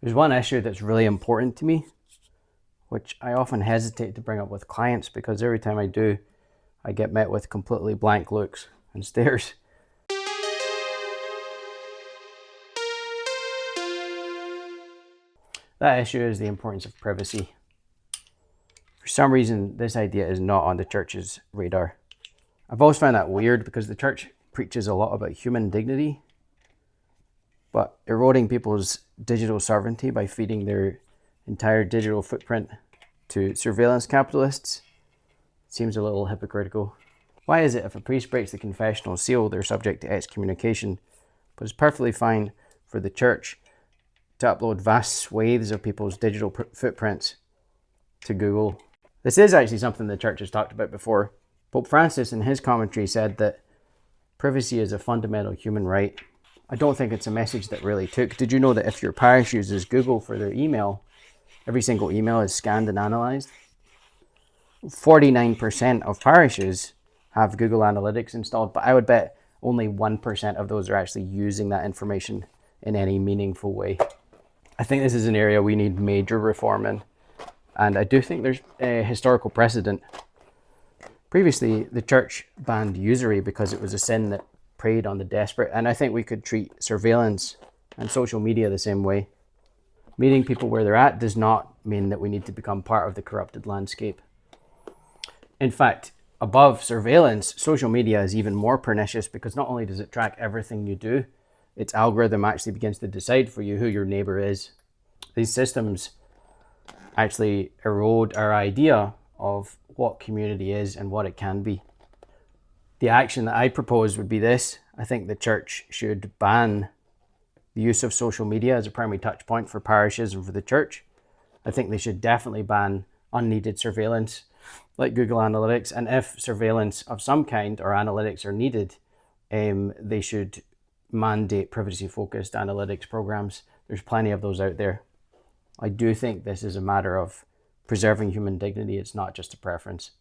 There's one issue that's really important to me, which I often hesitate to bring up with clients because every time I do, I get met with completely blank looks and stares. That issue is the importance of privacy. For some reason, this idea is not on the church's radar. I've always found that weird because the church preaches a lot about human dignity, but eroding people's digital sovereignty by feeding their entire digital footprint to surveillance capitalists seems a little hypocritical. Why is it if a priest breaks the confessional seal, they're subject to excommunication, but it's perfectly fine for the church to upload vast swathes of people's digital footprints to Google? This is actually something the church has talked about before. Pope Francis in his commentary said that privacy is a fundamental human right. I don't think it's a message that really took. Did you know that if your parish uses Google for their email, every single email is scanned and analysed? 49% of parishes have Google Analytics installed, but I would bet only 1% of those are actually using that information in any meaningful way. I think this is an area we need major reform in, and I do think there's a historical precedent. Previously, the church banned usury because it was a sin that preyed on the desperate, and I think we could treat surveillance and social media the same way. Meeting people where they're at does not mean that we need to become part of the corrupted landscape. In fact, above surveillance, social media is even more pernicious because not only does it track everything you do, its algorithm actually begins to decide for you who your neighbor is. These systems actually erode our idea of what community is and what it can be. The action that I propose would be this. I think the church should ban the use of social media as a primary touch point for parishes and for the church. I think they should definitely ban unneeded surveillance like Google Analytics, and if surveillance of some kind or analytics are needed, they should mandate privacy-focused analytics programs. There's plenty of those out there. I do think this is a matter of preserving human dignity. It's not just a preference.